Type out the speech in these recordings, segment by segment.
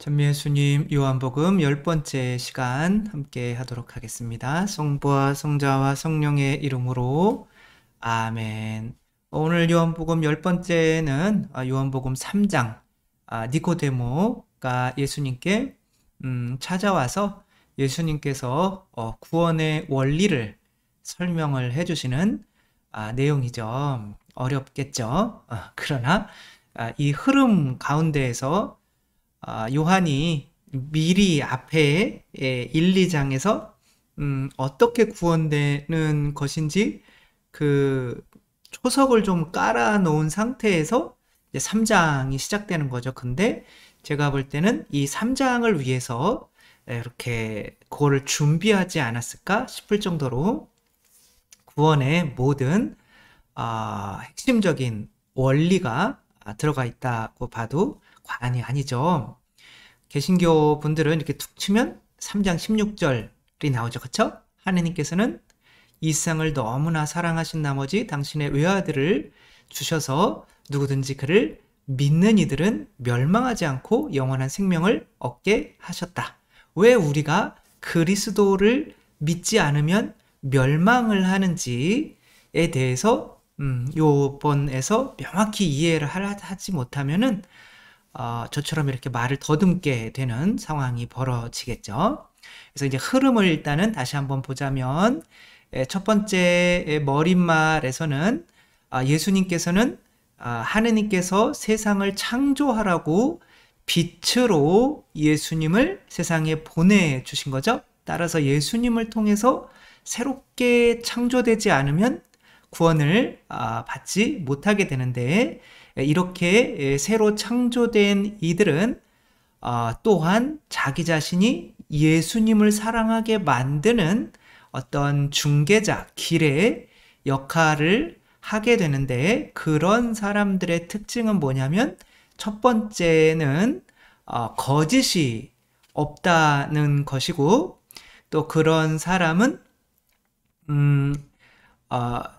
전미 예수님 요한복음 10번째 시간 함께 하도록 하겠습니다. 성부와 성자와 성령의 이름으로 아멘. 오늘 요한복음 10번째는 요한복음 3장 니고데모가 예수님께 찾아와서 예수님께서 구원의 원리를 설명을 해주시는 내용이죠. 어렵겠죠. 그러나 이 흐름 가운데에서 요한이 미리 앞에 1, 2장에서 어떻게 구원되는 것인지 그 초석을 좀 깔아 놓은 상태에서 이제 3장이 시작되는 거죠. 근데 제가 볼 때는 이 3장을 위해서 이렇게 그거를 준비하지 않았을까 싶을 정도로 구원의 모든 핵심적인 원리가 들어가 있다고 봐도 과언이 아니죠. 개신교 분들은 이렇게 툭 치면 3장 16절이 나오죠. 그쵸? 하느님께서는 이 세상을 너무나 사랑하신 나머지 당신의 외아들을 주셔서 누구든지 그를 믿는 이들은 멸망하지 않고 영원한 생명을 얻게 하셨다. 왜 우리가 그리스도를 믿지 않으면 멸망을 하는지에 대해서 요번에서 명확히 이해를 하지 못하면은 저처럼 이렇게 말을 더듬게 되는 상황이 벌어지겠죠. 그래서 이제 흐름을 일단은 다시 한번 보자면 첫 번째 머릿말에서는 예수님께서는 하느님께서 세상을 창조하라고 빛으로 예수님을 세상에 보내주신 거죠. 따라서 예수님을 통해서 새롭게 창조되지 않으면 구원을 받지 못하게 되는데, 이렇게 새로 창조된 이들은 또한 자기 자신이 예수님을 사랑하게 만드는 어떤 중개자, 길의 역할을 하게 되는데, 그런 사람들의 특징은 뭐냐면 첫 번째는 거짓이 없다는 것이고, 또 그런 사람은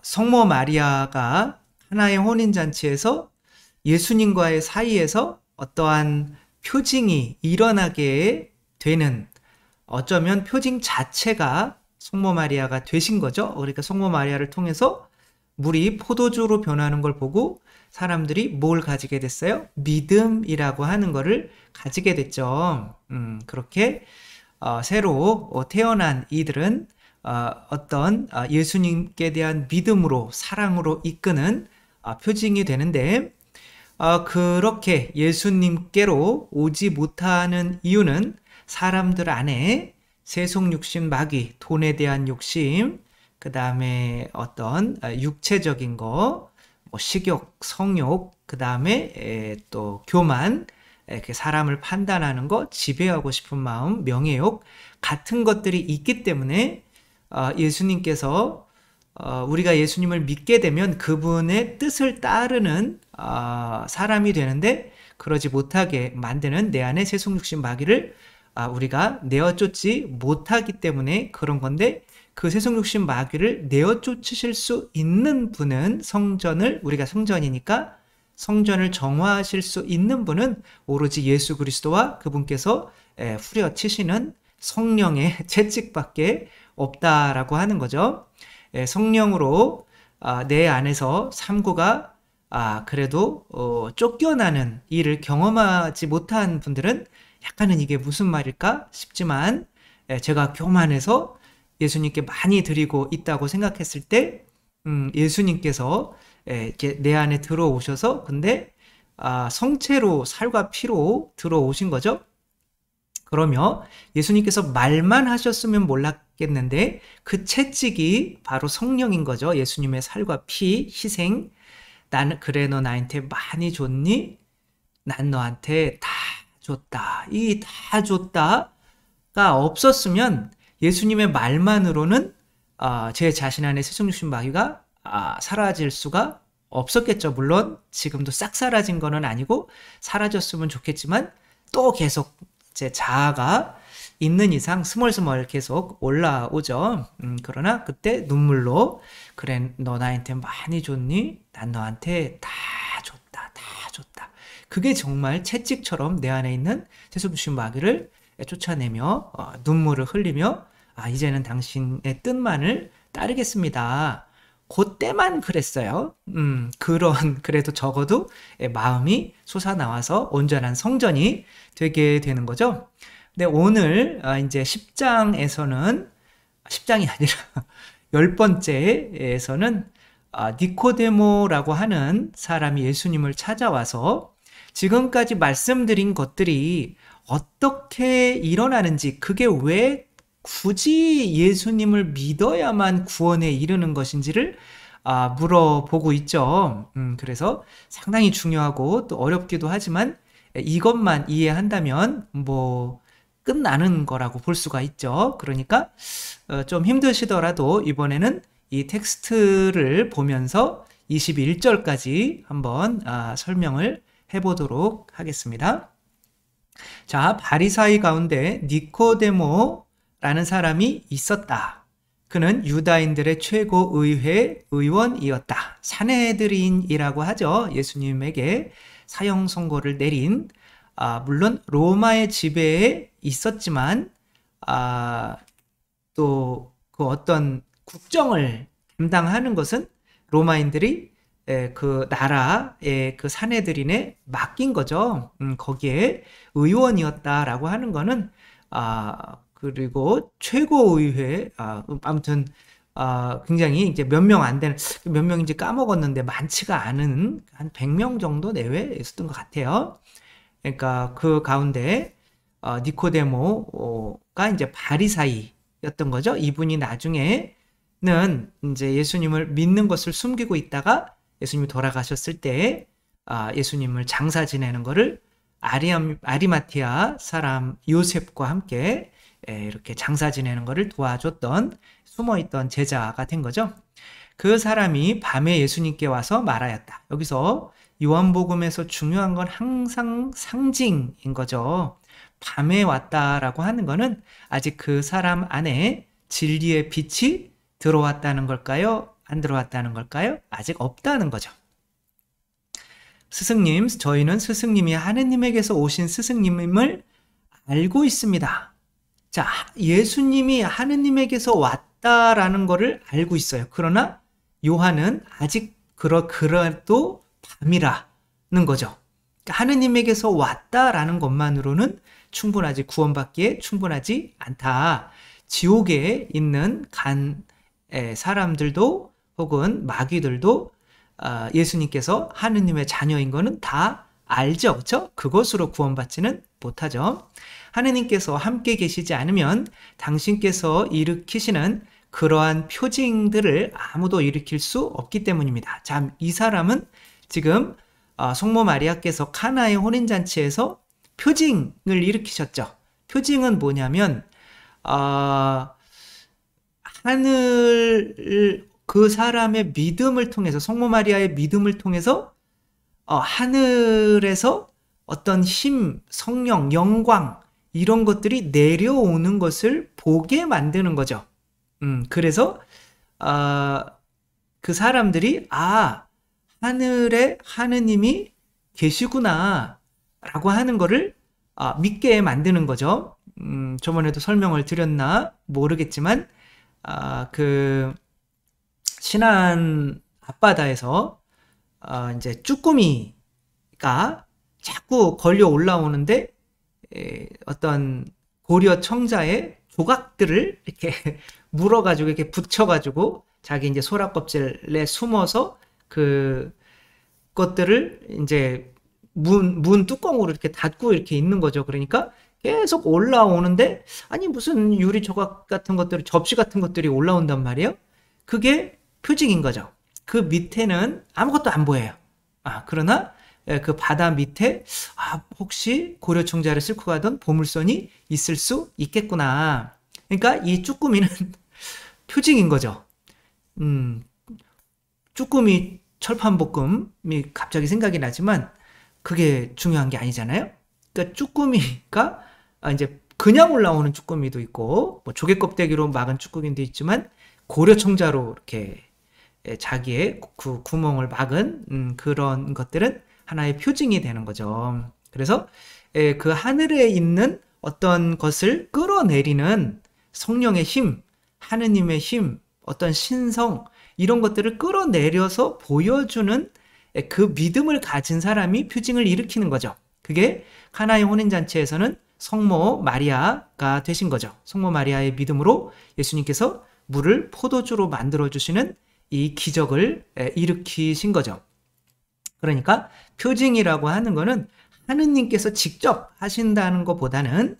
성모 마리아가 하나의 혼인잔치에서 예수님과의 사이에서 어떠한 표징이 일어나게 되는, 어쩌면 표징 자체가 성모 마리아가 되신 거죠. 그러니까 성모 마리아를 통해서 물이 포도주로 변하는 걸 보고 사람들이 뭘 가지게 됐어요? 믿음이라고 하는 거를 가지게 됐죠. 그렇게 새로 태어난 이들은 어떤 예수님께 대한 믿음으로, 사랑으로 이끄는 표징이 되는데, 그렇게 예수님께로 오지 못하는 이유는 사람들 안에 세속 욕심, 마귀, 돈에 대한 욕심, 그 다음에 어떤 육체적인 거, 뭐 식욕, 성욕, 그 다음에 또 교만, 사람을 판단하는 거, 지배하고 싶은 마음, 명예욕 같은 것들이 있기 때문에 예수님께서 우리가 예수님을 믿게 되면 그분의 뜻을 따르는 사람이 되는데, 그러지 못하게 만드는 내 안의 세속육신 마귀를 우리가 내어쫓지 못하기 때문에 그런 건데, 그 세속육신 마귀를 내어쫓으실 수 있는 분은 우리가 성전이니까 성전을 정화하실 수 있는 분은 오로지 예수 그리스도와 그분께서 후려치시는 성령의 채찍밖에 없다라고 하는 거죠. 성령으로 내 안에서 삶구가 그래도 쫓겨나는 일을 경험하지 못한 분들은 약간은 이게 무슨 말일까 싶지만, 제가 교만해서 예수님께 많이 드리고 있다고 생각했을 때 예수님께서 이렇게 내 안에 들어오셔서, 근데 성체로 살과 피로 들어오신 거죠. 그러며 예수님께서 말만 하셨으면 몰랐겠는데 그 채찍이 바로 성령인 거죠. 예수님의 살과 피, 희생. 나는 그래 너 나한테 많이 줬니? 난 너한테 다 줬다. 이 다 줬다가 없었으면 예수님의 말만으로는 제 자신 안에 세속육신 마귀가 사라질 수가 없었겠죠. 물론 지금도 싹 사라진 거는 아니고 사라졌으면 좋겠지만 또 계속 제 자아가 있는 이상 스멀스멀 계속 올라오죠. 그러나 그때 눈물로 그래 너 나한테 많이 줬니? 난 너한테 다 줬다. 그게 정말 채찍처럼 내 안에 있는 세습부신 마귀를 쫓아내며 눈물을 흘리며 이제는 당신의 뜻만을 따르겠습니다. 그때만 그랬어요. 그래도 적어도 마음이 솟아나와서 온전한 성전이 되게 되는 거죠. 근데 오늘 이제 10장에서는 10장이 아니라 10번째에서는 니코데모라고 하는 사람이 예수님을 찾아와서 지금까지 말씀드린 것들이 어떻게 일어나는지, 그게 왜 굳이 예수님을 믿어야만 구원에 이르는 것인지를 물어보고 있죠. 그래서 상당히 중요하고 또 어렵기도 하지만 이것만 이해한다면 뭐 끝나는 거라고 볼 수가 있죠. 그러니까 좀 힘드시더라도 이번에는 이 텍스트를 보면서 21절까지 한번 설명을 해보도록 하겠습니다. 자, 바리사이 가운데 니코데모라는 사람이 있었다. 그는 유다인들의 최고의회 의원이었다. 사내들인이라고 하죠. 예수님에게 사형 선고를 내린, 물론 로마의 지배에 있었지만 또 그 어떤 국정을 담당하는 것은 로마인들이 그 나라의 그 사내들인에 맡긴 거죠. 거기에 의원이었다라고 하는 거는 그리고 최고의회, 아무튼 굉장히 이제 몇 명 안 되는, 몇 명인지 까먹었는데 많지가 않은 한 100명 정도 내외에 있었던 것 같아요. 그러니까 그 가운데 니코데모가 이제 바리사이였던 거죠. 이분이 나중에는 이제 예수님을 믿는 것을 숨기고 있다가 예수님이 돌아가셨을 때 예수님을 장사 지내는 거를 아리마티아 사람 요셉과 함께 이렇게 장사 지내는 거를 도와줬던, 숨어있던 제자가 된 거죠. 그 사람이 밤에 예수님께 와서 말하였다. 여기서 요한복음에서 중요한 건 항상 상징인 거죠. 밤에 왔다라고 하는 거는 아직 그 사람 안에 진리의 빛이 들어왔다는 걸까요? 안 들어왔다는 걸까요? 아직 없다는 거죠. 스승님, 저희는 스승님이 하느님에게서 오신 스승님임을 알고 있습니다. 자, 예수님이 하느님에게서 왔다라는 거를 알고 있어요. 그러나 요한은 아직 그래도 밤이라는 거죠. 하느님에게서 왔다라는 것만으로는 충분하지, 구원받기에 충분하지 않다. 지옥에 있는 사람들도 혹은 마귀들도 예수님께서 하느님의 자녀인 거는 다 알죠. 그렇죠? 그것으로 구원받지는 못하죠. 하느님께서 함께 계시지 않으면 당신께서 일으키시는 그러한 표징들을 아무도 일으킬 수 없기 때문입니다. 자, 이 사람은 지금 성모 마리아께서 카나의 혼인잔치에서 표징을 일으키셨죠. 표징은 뭐냐면 하늘, 그 사람의 믿음을 통해서, 성모 마리아의 믿음을 통해서 하늘에서 어떤 힘, 성령, 영광 이런 것들이 내려오는 것을 보게 만드는 거죠. 그래서 그 사람들이 하늘에 하느님이 계시구나 라고 하는 거를 믿게 만드는 거죠. 저번에도 설명을 드렸나 모르겠지만 그 신안 앞바다에서 이제 쭈꾸미가 자꾸 걸려 올라오는데 어떤 고려 청자의 조각들을 이렇게 물어가지고 이렇게 붙여가지고 자기 이제 소라 껍질에 숨어서 그 것들을 이제 문 뚜껑으로 이렇게 닫고 이렇게 있는 거죠. 그러니까 계속 올라오는데 아니 무슨 유리 조각 같은 것들이, 접시 같은 것들이 올라온단 말이에요. 그게 표징인 거죠. 그 밑에는 아무것도 안 보여요. 그러나 그 바다 밑에 혹시 고려 청자를 싣고 가던 보물선이 있을 수 있겠구나. 그러니까 이 쭈꾸미는 표징인 거죠. 쭈꾸미 철판볶음이 갑자기 생각이 나지만 그게 중요한 게 아니잖아요. 그러니까 쭈꾸미가 이제 그냥 올라오는 쭈꾸미도 있고 뭐 조개 껍데기로 막은 쭈꾸미도 있지만 고려 청자로 이렇게 자기의 그 구멍을 막은 그런 것들은 하나의 표징이 되는 거죠. 그래서 그 하늘에 있는 어떤 것을 끌어내리는 성령의 힘, 하느님의 힘, 어떤 신성, 이런 것들을 끌어내려서 보여주는 그 믿음을 가진 사람이 표징을 일으키는 거죠. 그게 카나의 혼인잔치에서는 성모 마리아가 되신 거죠. 성모 마리아의 믿음으로 예수님께서 물을 포도주로 만들어주시는 이 기적을 일으키신 거죠. 그러니까 표징이라고 하는 거는 하느님께서 직접 하신다는 것보다는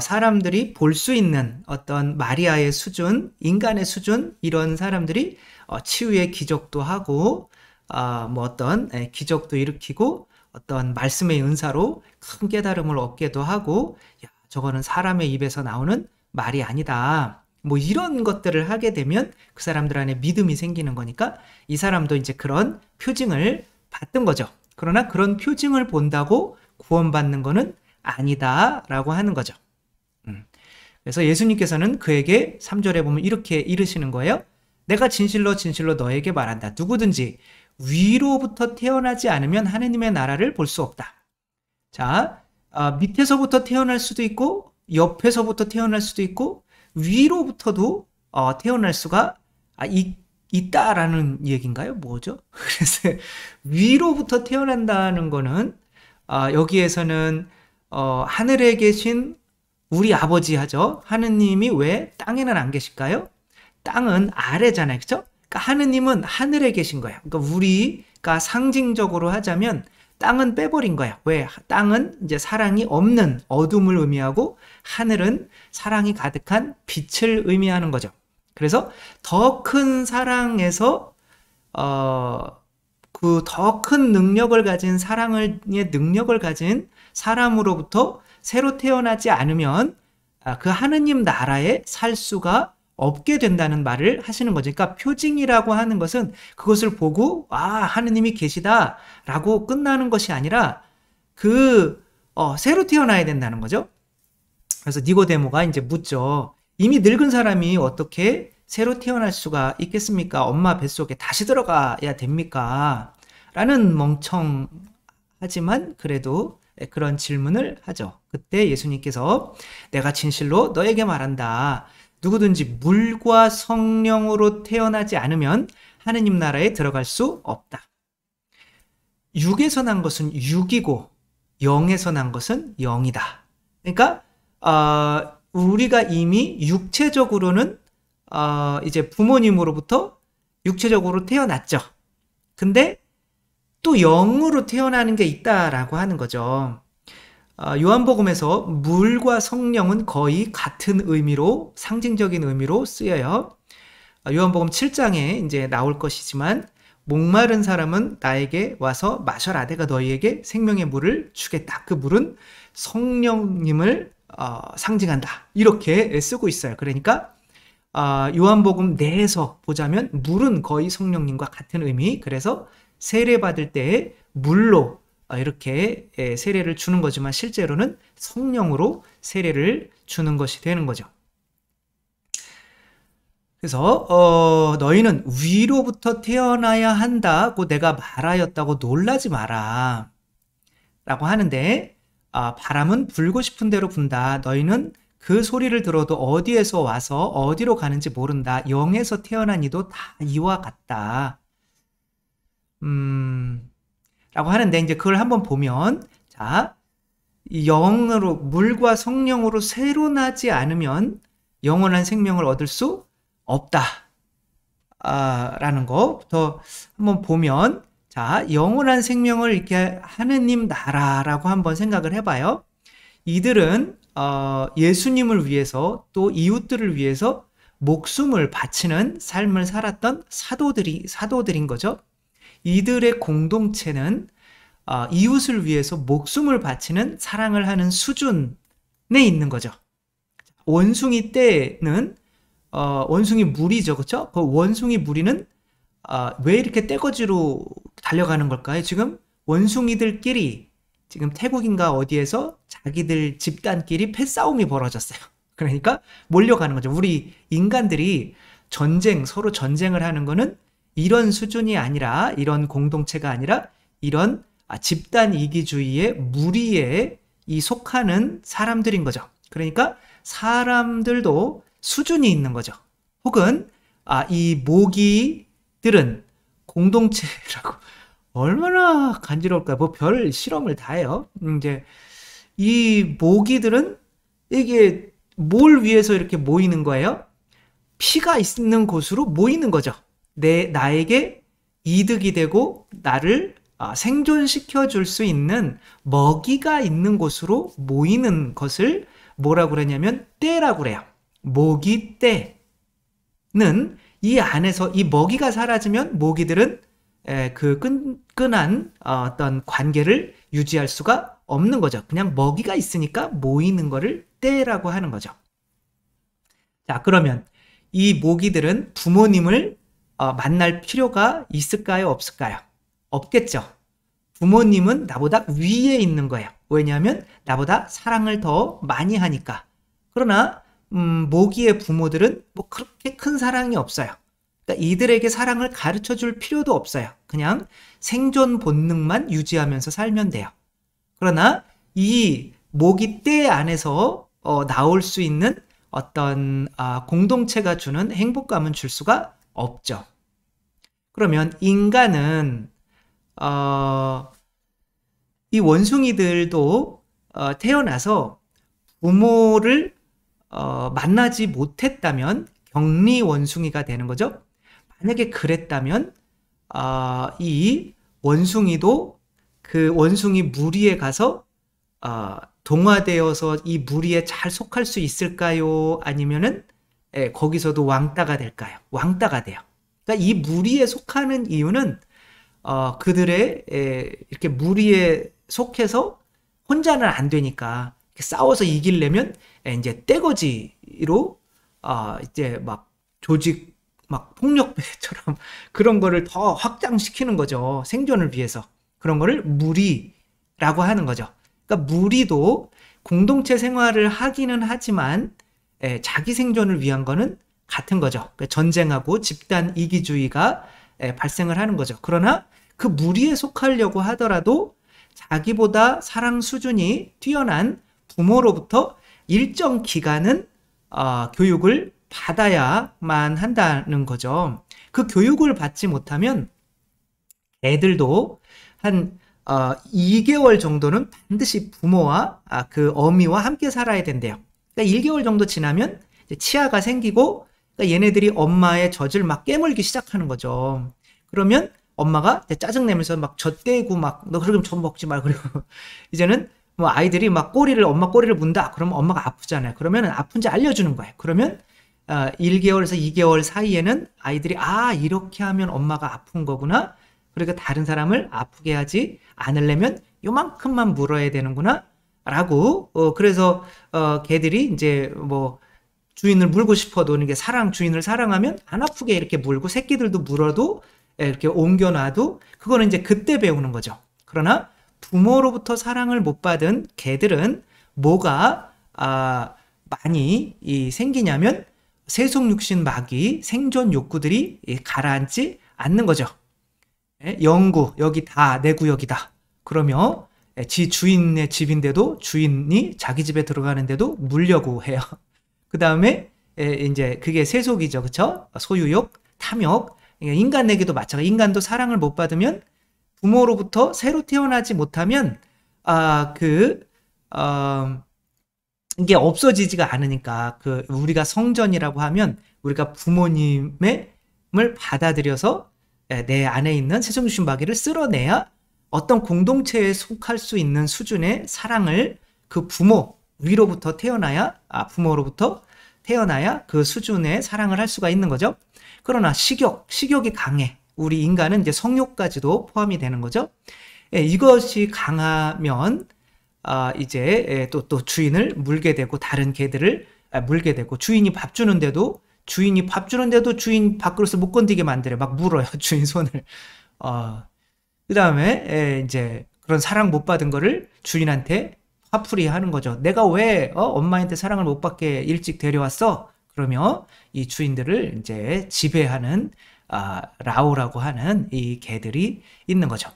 사람들이 볼 수 있는 어떤 마리아의 수준, 인간의 수준, 이런 사람들이 치유의 기적도 하고 뭐 어떤 기적도 일으키고 어떤 말씀의 은사로 큰 깨달음을 얻게도 하고, 야, 저거는 사람의 입에서 나오는 말이 아니다, 뭐 이런 것들을 하게 되면 그 사람들 안에 믿음이 생기는 거니까 이 사람도 이제 그런 표징을 받던 거죠. 그러나 그런 표징을 본다고 구원받는 거는 아니다라고 하는 거죠. 그래서 예수님께서는 그에게 3절에 보면 이렇게 이르시는 거예요. 내가 진실로 진실로 너에게 말한다. 누구든지 위로부터 태어나지 않으면 하느님의 나라를 볼 수 없다. 자, 밑에서부터 태어날 수도 있고 옆에서부터 태어날 수도 있고 위로부터도 태어날 수가 있다라는 얘기인가요? 뭐죠? 그래서 위로부터 태어난다는 거는 여기에서는 하늘에 계신 우리 아버지 하죠. 하느님이 왜 땅에는 안 계실까요? 땅은 아래잖아요. 그렇죠? 그러니까 하느님은 하늘에 계신 거예요. 그러니까 우리가 상징적으로 하자면 땅은 빼버린 거야. 왜? 땅은 이제 사랑이 없는 어둠을 의미하고 하늘은 사랑이 가득한 빛을 의미하는 거죠. 그래서 더 큰 사랑에서 그 더 큰 능력을 가진 사랑의 능력을 가진 사람으로부터 새로 태어나지 않으면 그 하느님 나라에 살 수가 없게 된다는 말을 하시는 거죠. 그러니까 표징이라고 하는 것은 그것을 보고 하느님이 계시다라고 끝나는 것이 아니라 새로 태어나야 된다는 거죠. 그래서 니고데모가 이제 묻죠. 이미 늙은 사람이 어떻게 새로 태어날 수가 있겠습니까? 엄마 뱃속에 다시 들어가야 됩니까? 라는 멍청하지만 그래도 그런 질문을 하죠. 그때 예수님께서 내가 진실로 너에게 말한다. 누구든지 물과 성령으로 태어나지 않으면 하느님 나라에 들어갈 수 없다. 육에서 난 것은 육이고 영에서 난 것은 영이다. 그러니까 우리가 이미 육체적으로는 이제 부모님으로부터 육체적으로 태어났죠. 근데 또 영으로 태어나는 게 있다라고 하는 거죠. 요한복음에서 물과 성령은 거의 같은 의미로, 상징적인 의미로 쓰여요. 요한복음 7장에 이제 나올 것이지만 목마른 사람은 나에게 와서 마셔라. 내가 너희에게 생명의 물을 주겠다. 그 물은 성령님을 상징한다. 이렇게 쓰고 있어요. 그러니까 요한복음 내에서 보자면 물은 거의 성령님과 같은 의미. 그래서 세례 받을 때에 물로 이렇게 세례를 주는 거지만 실제로는 성령으로 세례를 주는 것이 되는 거죠. 그래서 너희는 위로부터 태어나야 한다고 내가 말하였다고 놀라지 마라 라고 하는데 바람은 불고 싶은 대로 분다. 너희는 그 소리를 들어도 어디에서 와서 어디로 가는지 모른다. 영에서 태어난 이도 다 이와 같다. 라고 하는데 이제 그걸 한번 보면 자, 영으로 물과 성령으로 새로 나지 않으면 영원한 생명을 얻을 수 없다. 라는 것부터 한번 보면 자, 영원한 생명을 이렇게 하느님 나라라고 한번 생각을 해봐요. 이들은 예수님을 위해서 또 이웃들을 위해서 목숨을 바치는 삶을 살았던 사도들인 거죠. 이들의 공동체는 이웃을 위해서 목숨을 바치는 사랑을 하는 수준에 있는 거죠. 원숭이 떼는 원숭이 무리죠, 그렇죠? 그 원숭이 무리는 왜 이렇게 떼거지로 달려가는 걸까요? 지금 원숭이들끼리 지금 태국인가 어디에서 자기들 집단끼리 패싸움이 벌어졌어요. 그러니까 몰려가는 거죠. 우리 인간들이 서로 전쟁을 하는 거는 이런 수준이 아니라, 이런 공동체가 아니라 이런 집단 이기주의의 무리에 속하는 사람들인 거죠. 그러니까 사람들도 수준이 있는 거죠. 혹은 이 모기들은 공동체라고 얼마나 간지러울까요? 뭐 별 실험을 다 해요. 이제 이 모기들은 이게 뭘 위해서 이렇게 모이는 거예요? 피가 있는 곳으로 모이는 거죠. 나에게 이득이 되고 나를 생존시켜 줄 수 있는 먹이가 있는 곳으로 모이는 것을 뭐라고 그러냐면 떼라고 그래요. 모기 떼는 이 안에서 이 먹이가 사라지면 모기들은 그 끈끈한 어떤 관계를 유지할 수가 없는 거죠. 그냥 먹이가 있으니까 모이는 거를 떼라고 하는 거죠. 자, 그러면 이 모기들은 부모님을 만날 필요가 있을까요? 없을까요? 없겠죠. 부모님은 나보다 위에 있는 거예요. 왜냐하면 나보다 사랑을 더 많이 하니까. 그러나 모기의 부모들은 뭐 그렇게 큰 사랑이 없어요. 그러니까 이들에게 사랑을 가르쳐 줄 필요도 없어요. 그냥 생존 본능만 유지하면서 살면 돼요. 그러나 이 모기 떼 안에서 나올 수 있는 어떤 공동체가 주는 행복감은 줄 수가 없죠. 그러면 인간은 이 원숭이들도 태어나서 부모를 만나지 못했다면 격리 원숭이가 되는 거죠. 만약에 그랬다면 이 원숭이도 그 원숭이 무리에 가서 동화되어서 이 무리에 잘 속할 수 있을까요? 아니면은 거기서도 왕따가 될까요? 왕따가 돼요. 그러니까 이 무리에 속하는 이유는 그들의 이렇게 무리에 속해서 혼자는 안 되니까 싸워서 이기려면 이제 떼거지로 이제 막 조직 막 폭력배처럼 그런 거를 더 확장시키는 거죠. 생존을 위해서. 그런 거를 무리라고 하는 거죠. 그러니까 무리도 공동체 생활을 하기는 하지만 자기 생존을 위한 거는 같은 거죠. 그러니까 전쟁하고 집단 이기주의가 발생을 하는 거죠. 그러나 그 무리에 속하려고 하더라도 자기보다 사랑 수준이 뛰어난 부모로부터 일정 기간은 교육을 받아야만 한다는 거죠. 그 교육을 받지 못하면 애들도 한 2개월 정도는 반드시 부모와 그 어미와 함께 살아야 된대요. 그러니까 1개월 정도 지나면 치아가 생기고 그러니까 얘네들이 엄마의 젖을 막 깨물기 시작하는 거죠. 그러면 엄마가 짜증내면서 막 젖대고 막 너 그러면 젖 먹지 말 그리고 이제는 뭐 아이들이 막 엄마 꼬리를 문다. 그러면 엄마가 아프잖아요. 그러면 아픈지 알려주는 거예요. 그러면 1개월에서 2개월 사이에는 아이들이 이렇게 하면 엄마가 아픈 거구나. 그러니까 다른 사람을 아프게 하지 않으려면 요만큼만 물어야 되는구나. 라고 그래서 걔들이 이제 뭐 주인을 물고 싶어도 이게 주인을 사랑하면 안 아프게 이렇게 물고 새끼들도 물어도 이렇게 옮겨놔도 그거는 이제 그때 배우는 거죠. 그러나 부모로부터 사랑을 못 받은 개들은 뭐가 많이 생기냐면 세속육신 마귀 생존 욕구들이 가라앉지 않는 거죠. 영구 여기 다 내 구역이다. 그러면 지 주인의 집인데도 주인이 자기 집에 들어가는데도 물려고 해요. 그 다음에 이제 그게 세속이죠, 그렇죠? 소유욕, 탐욕. 인간에게도 마찬가지. 인간도 사랑을 못 받으면 부모로부터 새로 태어나지 못하면 이게 없어지지가 않으니까 우리가 성전이라고 하면 우리가 부모님을 받아들여서 내 안에 있는 세속육신 마귀를 쓸어내야 어떤 공동체에 속할 수 있는 수준의 사랑을 그 부모 위로부터 부모로부터 태어나야 그 수준의 사랑을 할 수가 있는 거죠. 그러나 식욕이 강해. 우리 인간은 이제 성욕까지도 포함이 되는 거죠. 이것이 강하면 이제 또 주인을 물게 되고 다른 개들을 물게 되고 주인이 밥 주는데도 주인 밥그릇을 못 건드리게 만들어요. 막 물어요. 주인 손을. 그 다음에 이제 그런 사랑 못 받은 거를 주인한테 화풀이 하는 거죠. 내가 왜 엄마한테 사랑을 못 받게 일찍 데려왔어? 그러면 이 주인들을 이제 지배하는 라오라고 하는 이 개들이 있는 거죠.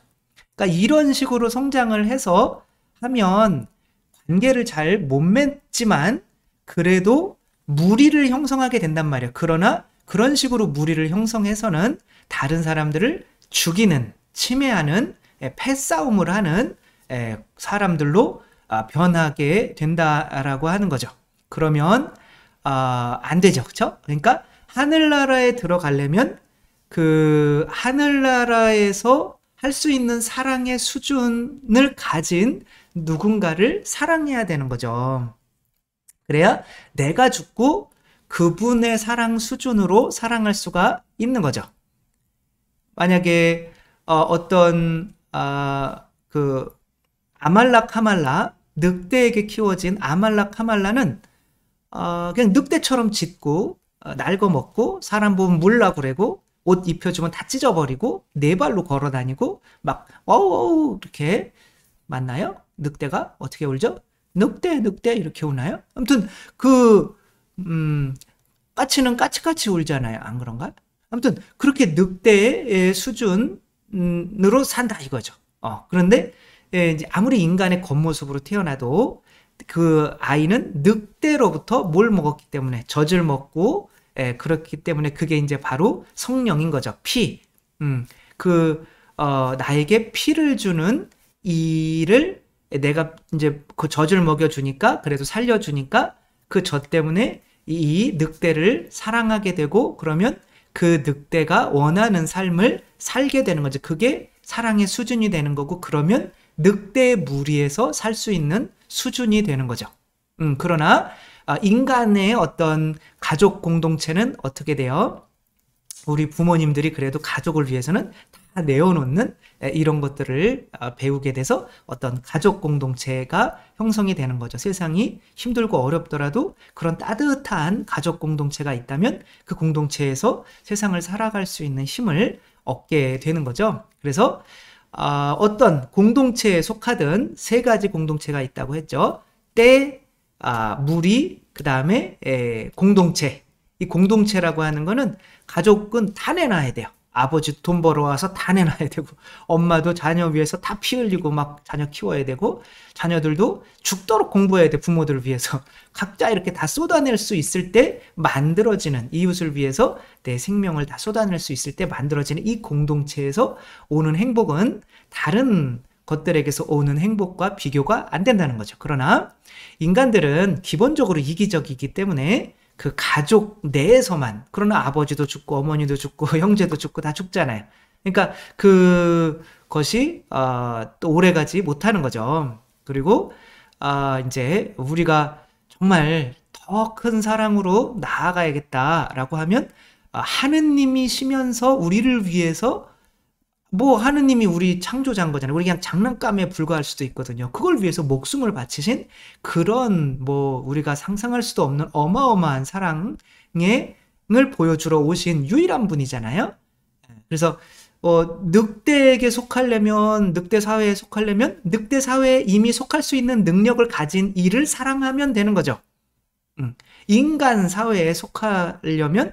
그러니까 이런 식으로 성장을 해서 하면 관계를 잘 못 맺지만 그래도 무리를 형성하게 된단 말이에요. 그러나 그런 식으로 무리를 형성해서는 다른 사람들을 죽이는, 침해하는, 패싸움을 하는 사람들로 변하게 된다라고 하는 거죠. 그러면 안 되죠. 그렇죠? 그러니까 하늘나라에 들어가려면 그 하늘나라에서 할 수 있는 사랑의 수준을 가진 누군가를 사랑해야 되는 거죠. 그래야 내가 죽고 그분의 사랑 수준으로 사랑할 수가 있는 거죠. 만약에 어떤 그 아말라 카말라, 늑대에게 키워진 아말라 카말라는 그냥 늑대처럼 짖고 날거먹고 사람 보면 물라 그러고 옷 입혀주면 다 찢어버리고 네 발로 걸어다니고 막 어우 이렇게 맞나요? 늑대가 어떻게 울죠? 늑대 이렇게 우나요? 아무튼 까치는 까치까치 울잖아요. 안 그런가? 아무튼 그렇게 늑대의 수준으로 산다 이거죠. 그런데 이제 아무리 인간의 겉모습으로 태어나도 그 아이는 늑대로부터 뭘 먹었기 때문에 젖을 먹고 그렇기 때문에 그게 이제 바로 성령인 거죠. 피. 나에게 피를 주는 이를 내가 이제 그 젖을 먹여주니까 그래도 살려주니까 그 젖 때문에 이 늑대를 사랑하게 되고 그러면 그 늑대가 원하는 삶을 살게 되는 거죠. 그게 사랑의 수준이 되는 거고 그러면 늑대의 무리에서 살 수 있는 수준이 되는 거죠. 그러나 인간의 어떤 가족 공동체는 어떻게 돼요? 우리 부모님들이 그래도 가족을 위해서는 다 내어놓는 이런 것들을 배우게 돼서 어떤 가족 공동체가 형성이 되는 거죠. 세상이 힘들고 어렵더라도 그런 따뜻한 가족 공동체가 있다면 그 공동체에서 세상을 살아갈 수 있는 힘을 얻게 되는 거죠. 그래서 어떤 공동체에 속하든 세 가지 공동체가 있다고 했죠. 때, 무리, 그 다음에 공동체. 이 공동체라고 하는 거는 가족은 다 내놔야 돼요. 아버지 돈 벌어와서 다 내놔야 되고 엄마도 자녀 위해서 다 피 흘리고 막 자녀 키워야 되고 자녀들도 죽도록 공부해야 돼. 부모들을 위해서 각자 이렇게 다 쏟아낼 수 있을 때 만들어지는 이웃을 위해서 내 생명을 다 쏟아낼 수 있을 때 만들어지는 이 공동체에서 오는 행복은 다른 것들에게서 오는 행복과 비교가 안 된다는 거죠. 그러나 인간들은 기본적으로 이기적이기 때문에 그 가족 내에서만 그러나 아버지도 죽고 어머니도 죽고 형제도 죽고 다 죽잖아요. 그러니까 그것이 또 오래가지 못하는 거죠. 그리고 이제 우리가 정말 더 큰 사랑으로 나아가야겠다라고 하면 하느님이시면서 우리를 위해서 뭐 하느님이 우리 창조자인 거잖아요. 우리 그냥 장난감에 불과할 수도 있거든요. 그걸 위해서 목숨을 바치신 그런 뭐 우리가 상상할 수도 없는 어마어마한 사랑을 보여주러 오신 유일한 분이잖아요. 그래서 늑대에게 속하려면 늑대 사회에 속하려면 늑대 사회에 이미 속할 수 있는 능력을 가진 이를 사랑하면 되는 거죠. 인간 사회에 속하려면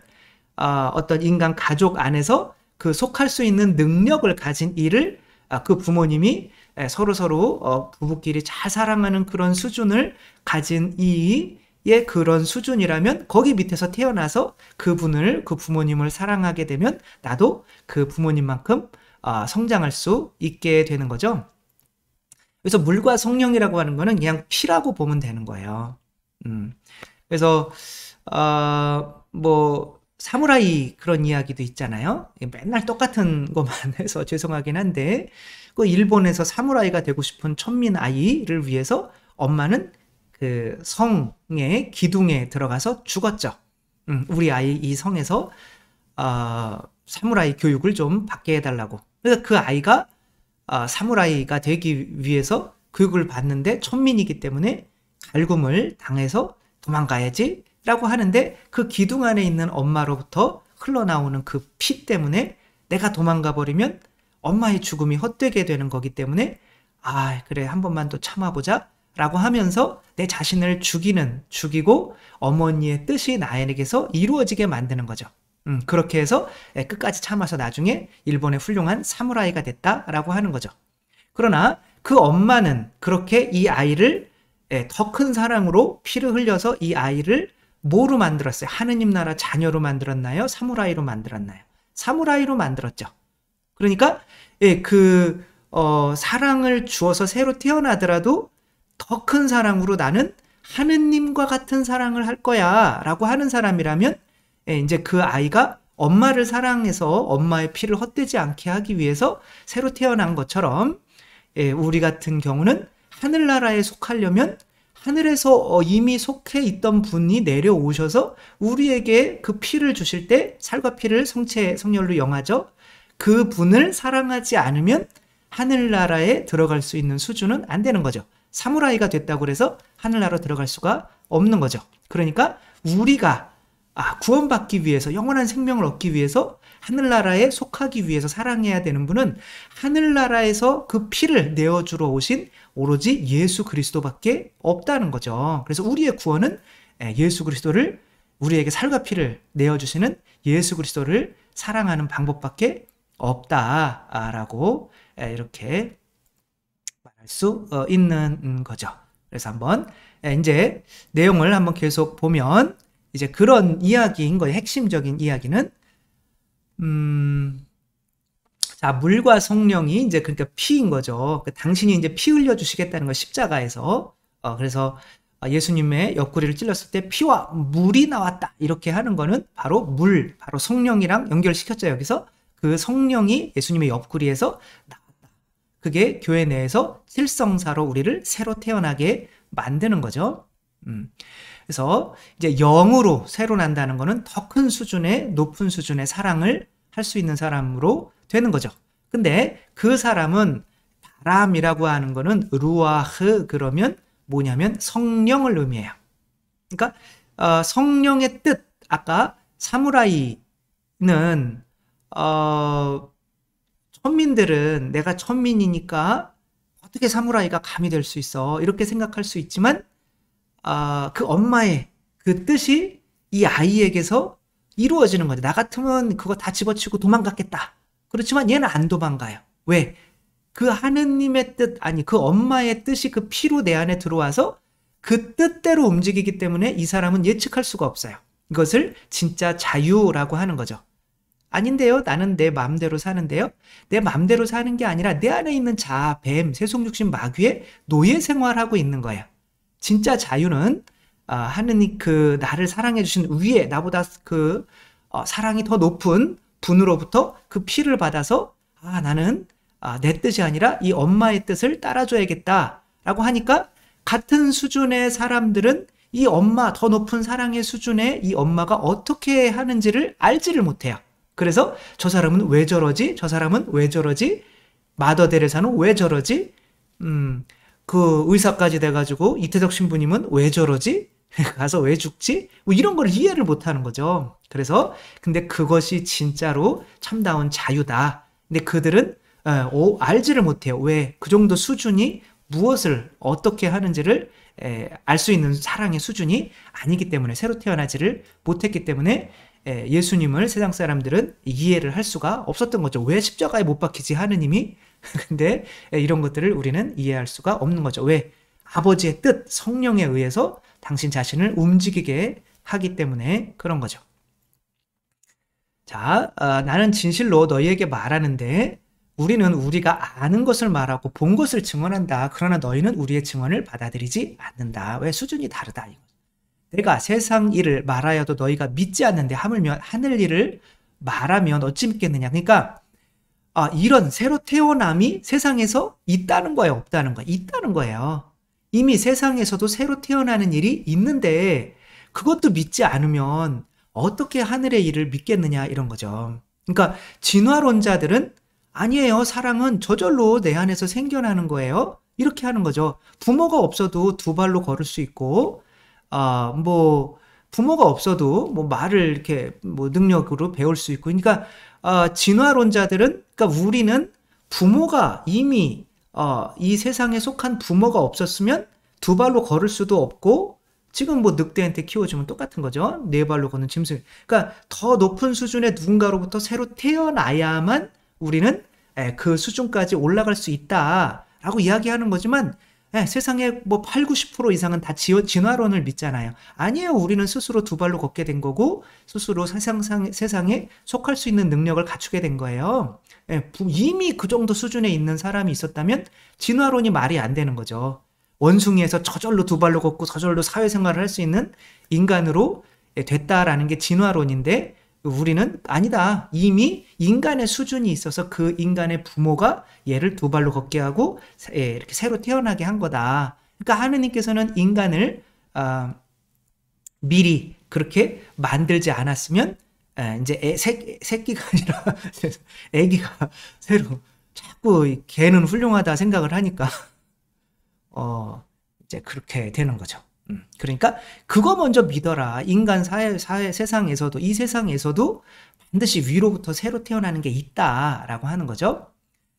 어떤 인간 가족 안에서 그 속할 수 있는 능력을 가진 이를 그 부모님이 서로 부부끼리 잘 사랑하는 그런 수준을 가진 이의 그런 수준이라면 거기 밑에서 태어나서 그 부모님을 사랑하게 되면 나도 그 부모님만큼 성장할 수 있게 되는 거죠. 그래서 물과 성령이라고 하는 거는 그냥 피라고 보면 되는 거예요. 그래서 뭐 사무라이 그런 이야기도 있잖아요. 맨날 똑같은 것만 해서 죄송하긴 한데 그 일본에서 사무라이가 되고 싶은 천민 아이를 위해서 엄마는 그 성의 기둥에 들어가서 죽었죠. 우리 아이 이 성에서 사무라이 교육을 좀 받게 해달라고. 그래서 그 아이가 사무라이가 되기 위해서 교육을 받는데 천민이기 때문에 갈굼을 당해서 도망가야지 라고 하는데 그 기둥 안에 있는 엄마로부터 흘러나오는 그 피 때문에 내가 도망가 버리면 엄마의 죽음이 헛되게 되는 거기 때문에 그래 한 번만 더 참아보자 라고 하면서 내 자신을 죽이고 어머니의 뜻이 나에게서 이루어지게 만드는 거죠. 그렇게 해서 끝까지 참아서 나중에 일본의 훌륭한 사무라이가 됐다라고 하는 거죠. 그러나 그 엄마는 그렇게 이 아이를 더 큰 사랑으로 피를 흘려서 이 아이를 뭐로 만들었어요? 하느님 나라 자녀로 만들었나요? 사무라이로 만들었나요? 사무라이로 만들었죠. 그러니까 사랑을 주어서 새로 태어나더라도 더 큰 사랑으로 나는 하느님과 같은 사랑을 할 거야 라고 하는 사람이라면 이제 그 아이가 엄마를 사랑해서 엄마의 피를 헛되지 않게 하기 위해서 새로 태어난 것처럼 우리 같은 경우는 하늘나라에 속하려면 하늘에서 이미 속해 있던 분이 내려오셔서 우리에게 그 피를 주실 때 살과 피를 성체 성렬로 영하죠. 그 분을 사랑하지 않으면 하늘나라에 들어갈 수 있는 수준은 안 되는 거죠. 사무라이가 됐다고 해서 하늘나라로 들어갈 수가 없는 거죠. 그러니까 우리가 구원받기 위해서 영원한 생명을 얻기 위해서 하늘나라에 속하기 위해서 사랑해야 되는 분은 하늘나라에서 그 피를 내어주러 오신 오로지 예수 그리스도밖에 없다는 거죠. 그래서 우리의 구원은 예수 그리스도를 우리에게 살과 피를 내어주시는 예수 그리스도를 사랑하는 방법밖에 없다라고 이렇게 말할 수 있는 거죠. 그래서 한번 이제 내용을 한번 계속 보면 이제 그런 이야기인 거예요. 핵심적인 이야기는 자, 물과 성령이 이제 그러니까 피인 거죠. 당신이 이제 피 흘려 주시겠다는 거 십자가에서 그래서 예수님의 옆구리를 찔렀을 때 피와 물이 나왔다 이렇게 하는 거는 바로 바로 성령이랑 연결시켰죠. 여기서 그 성령이 예수님의 옆구리에서 나왔다. 그게 교회 내에서 칠성사로 우리를 새로 태어나게 만드는 거죠. 그래서 이제 영으로 새로 난다는 거는 더 큰 수준의 높은 수준의 사랑을 할 수 있는 사람으로 되는 거죠. 근데 그 사람은 바람이라고 하는 거는 루아흐 그러면 뭐냐면 성령을 의미해요. 그러니까 성령의 뜻 아까 사무라이는 천민들은 내가 천민이니까 어떻게 사무라이가 감히 될 수 있어 이렇게 생각할 수 있지만 그 엄마의 그 뜻이 이 아이에게서 이루어지는 거죠. 나 같으면 그거 다 집어치우고 도망갔겠다. 그렇지만 얘는 안 도망가요. 왜? 그 하느님의 뜻, 아니 그 엄마의 뜻이 그 피로 내 안에 들어와서 그 뜻대로 움직이기 때문에 이 사람은 예측할 수가 없어요. 이것을 진짜 자유라고 하는 거죠. 아닌데요. 나는 내 마음대로 사는데요. 내 마음대로 사는 게 아니라 내 안에 있는 자아, 뱀, 세속육신 마귀의 노예 생활하고 있는 거예요. 진짜 자유는 하느님 그 나를 사랑해 주신 위에 나보다 그 사랑이 더 높은 분으로부터 그 피를 받아서 나는 내 뜻이 아니라 이 엄마의 뜻을 따라줘야겠다라고 하니까 같은 수준의 사람들은 이 엄마 더 높은 사랑의 수준의 이 엄마가 어떻게 하는지를 알지를 못해요. 그래서 저 사람은 왜 저러지? 저 사람은 왜 저러지? 마더 데레사는 왜 저러지? 그 의사까지 돼가지고 이태석 신부님은 왜 저러지? 가서 왜 죽지? 뭐 이런 걸 이해를 못하는 거죠. 그래서 근데 그것이 진짜로 참다운 자유다. 근데 그들은 알지를 못해요. 왜? 그 정도 수준이 무엇을 어떻게 하는지를 알 수 있는 사랑의 수준이 아니기 때문에 새로 태어나지를 못했기 때문에 예수님을 세상 사람들은 이해를 할 수가 없었던 거죠. 왜 십자가에 못 박히지 하느님이? 근데 이런 것들을 우리는 이해할 수가 없는 거죠. 왜? 아버지의 뜻, 성령에 의해서 당신 자신을 움직이게 하기 때문에 그런 거죠. 자, 나는 진실로 너희에게 말하는데 우리는 우리가 아는 것을 말하고 본 것을 증언한다. 그러나 너희는 우리의 증언을 받아들이지 않는다. 왜? 수준이 다르다. 내가 세상 일을 말하여도 너희가 믿지 않는데 하물며 하늘 일을 말하면 어찌 믿겠느냐. 그러니까 이런 새로 태어남이 세상에서 있다는 거예요? 없다는 거예요? 있다는 거예요. 이미 세상에서도 새로 태어나는 일이 있는데 그것도 믿지 않으면 어떻게 하늘의 일을 믿겠느냐 이런 거죠. 그러니까 진화론자들은 아니에요. 사랑은 저절로 내 안에서 생겨나는 거예요. 이렇게 하는 거죠. 부모가 없어도 두 발로 걸을 수 있고 부모가 없어도 말을 이렇게 능력으로 배울 수 있고. 그러니까 진화론자들은 그러니까 우리는 부모가 이미 이 세상에 속한 부모가 없었으면 두 발로 걸을 수도 없고 지금 늑대한테 키워주면 똑같은 거죠. 네 발로 걷는 짐승. 그러니까 더 높은 수준의 누군가로부터 새로 태어나야만 우리는 그 수준까지 올라갈 수 있다. 라고 이야기하는 거지만 세상에 뭐 8, 90% 이상은 다 진화론을 믿잖아요. 아니에요. 우리는 스스로 두 발로 걷게 된 거고 스스로 세상에 속할 수 있는 능력을 갖추게 된 거예요. 이미 그 정도 수준에 있는 사람이 있었다면 진화론이 말이 안 되는 거죠. 원숭이에서 저절로 두 발로 걷고 저절로 사회생활을 할 수 있는 인간으로 됐다라는 게 진화론인데 우리는 아니다. 이미 인간의 수준이 있어서 그 인간의 부모가 얘를 두 발로 걷게 하고 이렇게 새로 태어나게 한 거다. 그러니까 하느님께서는 인간을 미리 그렇게 만들지 않았으면 이제 새끼가 아니라 애기가 새로 자꾸 걔는 훌륭하다 생각을 하니까 이제 그렇게 되는 거죠. 그러니까 그거 먼저 믿어라. 인간 사회 세상에서도 이 세상에서도 반드시 위로부터 새로 태어나는 게 있다라고 하는 거죠.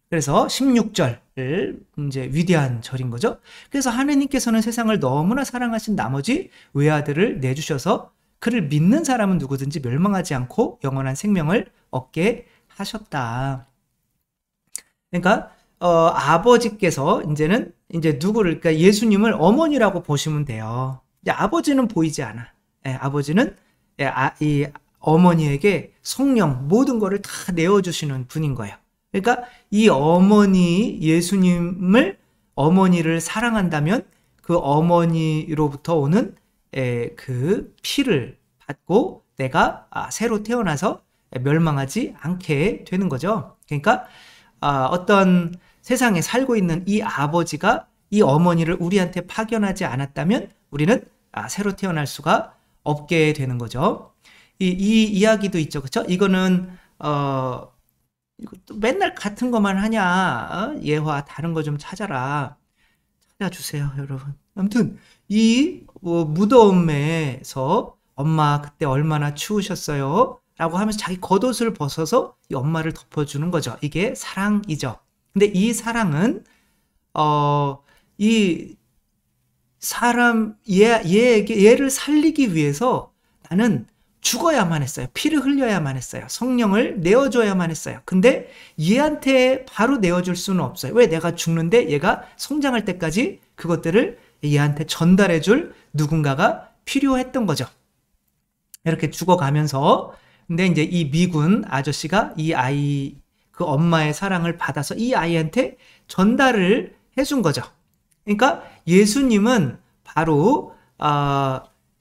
그래서 16절을 이제 위대한 절인 거죠. 그래서 하느님께서는 세상을 너무나 사랑하신 나머지 외아들을 내주셔서 그를 믿는 사람은 누구든지 멸망하지 않고 영원한 생명을 얻게 하셨다. 그러니까 아버지께서 이제는 이제 누구를, 그러니까 예수님을 어머니라고 보시면 돼요. 이제 아버지는 보이지 않아. 아버지는 이 어머니에게 성령 모든 거를 다 내어주시는 분인 거예요. 그러니까 이 어머니 예수님을 어머니를 사랑한다면 그 어머니로부터 오는 그 피를 받고 내가 새로 태어나서 멸망하지 않게 되는 거죠. 그러니까 어떤 세상에 살고 있는 이 아버지가 이 어머니를 우리한테 파견하지 않았다면 우리는 새로 태어날 수가 없게 되는 거죠. 이 이야기도 있죠. 그렇죠? 이거는 이것도 맨날 같은 것만 하냐? 예화 다른 거 좀 찾아라. 찾아주세요, 여러분. 아무튼 이 무덤에서 엄마 그때 얼마나 추우셨어요? 라고 하면서 자기 겉옷을 벗어서 이 엄마를 덮어주는 거죠. 이게 사랑이죠. 근데 이 사랑은 이 사람 얘를 살리기 위해서 나는 죽어야만 했어요. 피를 흘려야만 했어요. 성령을 내어줘야만 했어요. 근데 얘한테 바로 내어줄 수는 없어요. 왜? 내가 죽는데 얘가 성장할 때까지 그것들을 얘한테 전달해줄 누군가가 필요했던 거죠. 이렇게 죽어가면서 근데 이제 이 미군 아저씨가 이 아이 그 엄마의 사랑을 받아서 이 아이한테 전달을 해준 거죠. 그러니까 예수님은 바로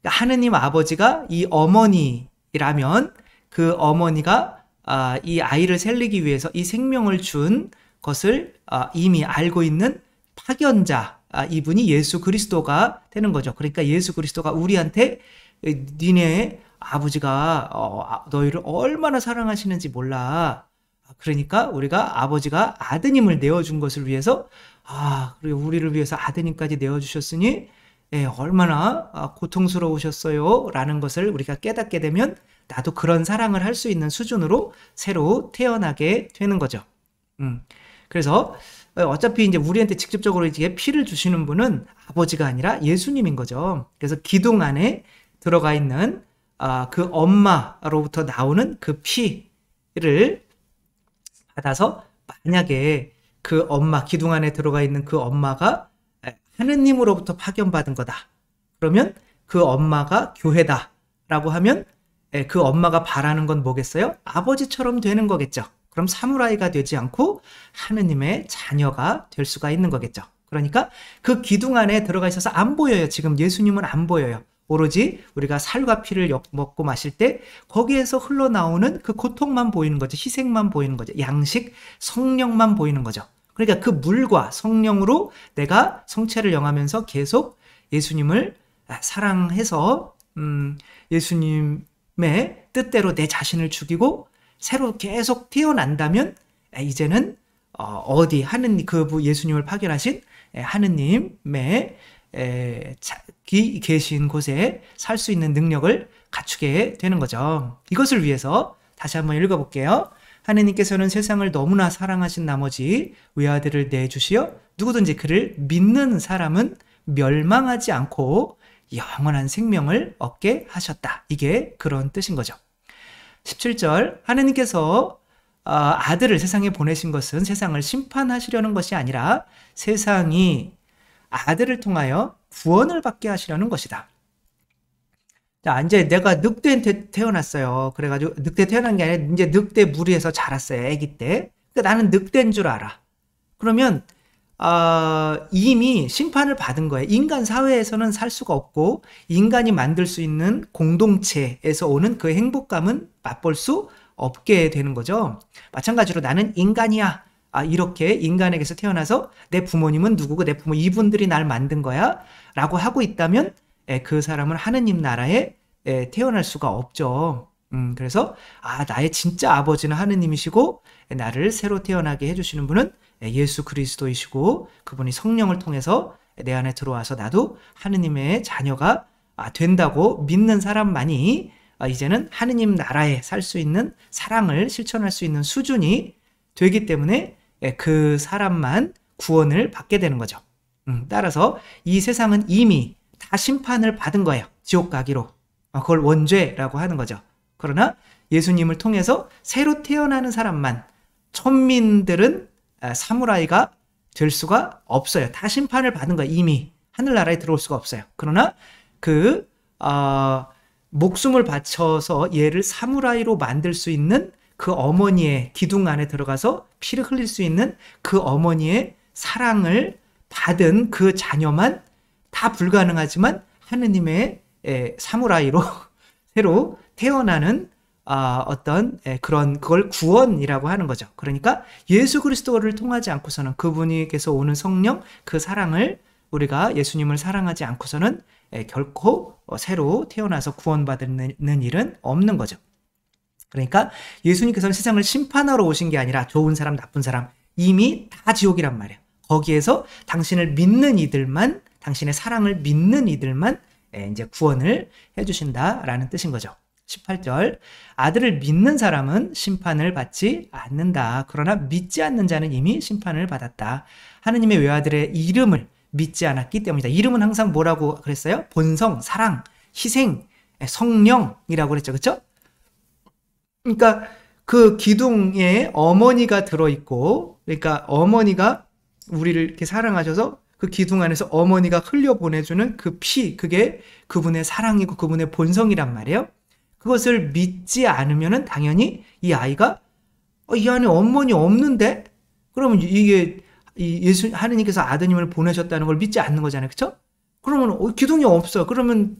하느님 아버지가 이 어머니라면 그 어머니가 이 아이를 살리기 위해서 이 생명을 준 것을 이미 알고 있는 파견자 이분이 예수 그리스도가 되는 거죠. 그러니까 예수 그리스도가 우리한테 니네 아버지가 너희를 얼마나 사랑하시는지 몰라. 그러니까 우리가 아버지가 아드님을 내어준 것을 위해서 그리고 우리를 위해서 아드님까지 내어주셨으니 얼마나 고통스러우셨어요 라는 것을 우리가 깨닫게 되면 나도 그런 사랑을 할 수 있는 수준으로 새로 태어나게 되는 거죠. 그래서 어차피 이제 우리한테 직접적으로 이제 피를 주시는 분은 아버지가 아니라 예수님인 거죠. 그래서 기둥 안에 들어가 있는 그 엄마로부터 나오는 그 피를 받아서 만약에 그 엄마, 기둥 안에 들어가 있는 그 엄마가 하느님으로부터 파견받은 거다. 그러면 그 엄마가 교회다. 라고 하면 그 엄마가 바라는 건 뭐겠어요? 아버지처럼 되는 거겠죠. 그럼 사무라이가 되지 않고 하느님의 자녀가 될 수가 있는 거겠죠. 그러니까 그 기둥 안에 들어가 있어서 안 보여요. 지금 예수님은 안 보여요. 오로지 우리가 살과 피를 먹고 마실 때 거기에서 흘러나오는 그 고통만 보이는 거죠. 희생만 보이는 거죠. 양식, 성령만 보이는 거죠. 그러니까 그 물과 성령으로 내가 성체를 영하면서 계속 예수님을 사랑해서 예수님의 뜻대로 내 자신을 죽이고 새로 계속 태어난다면 이제는 어디 하느님 그 예수님을 파견하신 하느님의 계신 곳에 살 수 있는 능력을 갖추게 되는 거죠. 이것을 위해서 다시 한번 읽어볼게요. 하느님께서는 세상을 너무나 사랑하신 나머지 외아들을 내주시어 누구든지 그를 믿는 사람은 멸망하지 않고 영원한 생명을 얻게 하셨다. 이게 그런 뜻인 거죠. 17절 하느님께서 아들을 세상에 보내신 것은 세상을 심판하시려는 것이 아니라 세상이 아들을 통하여 구원을 받게 하시려는 것이다. 자, 이제 내가 늑대한테 태어났어요. 그래가지고 늑대 태어난 게 아니라 이제 늑대 무리에서 자랐어요. 아기 때. 그러니까 나는 늑대인 줄 알아. 그러면 이미 심판을 받은 거예요. 인간 사회에서는 살 수가 없고 인간이 만들 수 있는 공동체에서 오는 그 행복감은 맛볼 수 없게 되는 거죠. 마찬가지로 나는 인간이야. 이렇게 인간에게서 태어나서 내 부모님은 누구고 내 부모 이분들이 날 만든 거야 라고 하고 있다면 그 사람은 하느님 나라에 태어날 수가 없죠. 그래서 나의 진짜 아버지는 하느님이시고 나를 새로 태어나게 해주시는 분은 예수 그리스도이시고 그분이 성령을 통해서 내 안에 들어와서 나도 하느님의 자녀가 된다고 믿는 사람만이 이제는 하느님 나라에 살 수 있는 사랑을 실천할 수 있는 수준이 되기 때문에 그 사람만 구원을 받게 되는 거죠. 따라서 이 세상은 이미 다 심판을 받은 거예요. 지옥 가기로. 그걸 원죄라고 하는 거죠. 그러나 예수님을 통해서 새로 태어나는 사람만, 천민들은 사무라이가 될 수가 없어요. 다 심판을 받은 거예요. 이미 하늘나라에 들어올 수가 없어요. 그러나 목숨을 바쳐서 얘를 사무라이로 만들 수 있는 그 어머니의 기둥 안에 들어가서 피를 흘릴 수 있는 그 어머니의 사랑을 받은 그 자녀만 다 불가능하지만 하느님의 사무라이로 새로 태어나는 그걸 구원이라고 하는 거죠. 그러니까 예수 그리스도를 통하지 않고서는 그분께서 오는 성령 그 사랑을 우리가 예수님을 사랑하지 않고서는 결코 새로 태어나서 구원받는 일은 없는 거죠. 그러니까 예수님께서는 세상을 심판하러 오신 게 아니라 좋은 사람, 나쁜 사람 이미 다 지옥이란 말이에요. 거기에서 당신을 믿는 이들만, 당신의 사랑을 믿는 이들만 이제 구원을 해주신다라는 뜻인 거죠. 18절 아들을 믿는 사람은 심판을 받지 않는다. 그러나 믿지 않는 자는 이미 심판을 받았다. 하느님의 외아들의 이름을 믿지 않았기 때문이다. 이름은 항상 뭐라고 그랬어요? 본성, 사랑, 희생, 성령이라고 그랬죠. 그렇죠? 그러니까 그 기둥에 어머니가 들어있고, 그러니까 어머니가 우리를 이렇게 사랑하셔서 그 기둥 안에서 어머니가 흘려보내주는 그 피, 그게 그분의 사랑이고 그분의 본성이란 말이에요. 그것을 믿지 않으면은 당연히 이 아이가 이 안에 어머니 없는데? 그러면 이게 하느님께서 아드님을 보내셨다는 걸 믿지 않는 거잖아요. 그렇죠? 그러면 기둥이 없어. 그러면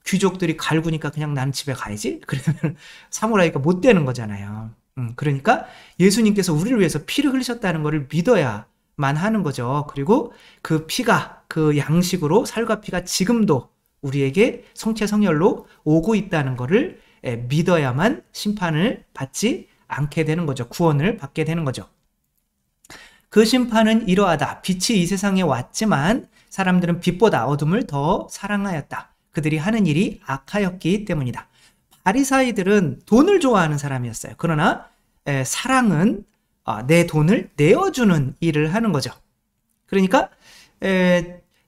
귀족들이 갈구니까 그냥 나는 집에 가야지. 그러면 사무라이가 못 되는 거잖아요. 그러니까 예수님께서 우리를 위해서 피를 흘리셨다는 것을 믿어야만 하는 거죠. 그리고 그 피가 그 양식으로 살과 피가 지금도 우리에게 성체 성혈로 오고 있다는 것을 믿어야만 심판을 받지 않게 되는 거죠. 구원을 받게 되는 거죠. 그 심판은 이러하다. 빛이 이 세상에 왔지만 사람들은 빛보다 어둠을 더 사랑하였다. 그들이 하는 일이 악하였기 때문이다. 바리사이들은 돈을 좋아하는 사람이었어요. 그러나 사랑은 내 돈을 내어주는 일을 하는 거죠. 그러니까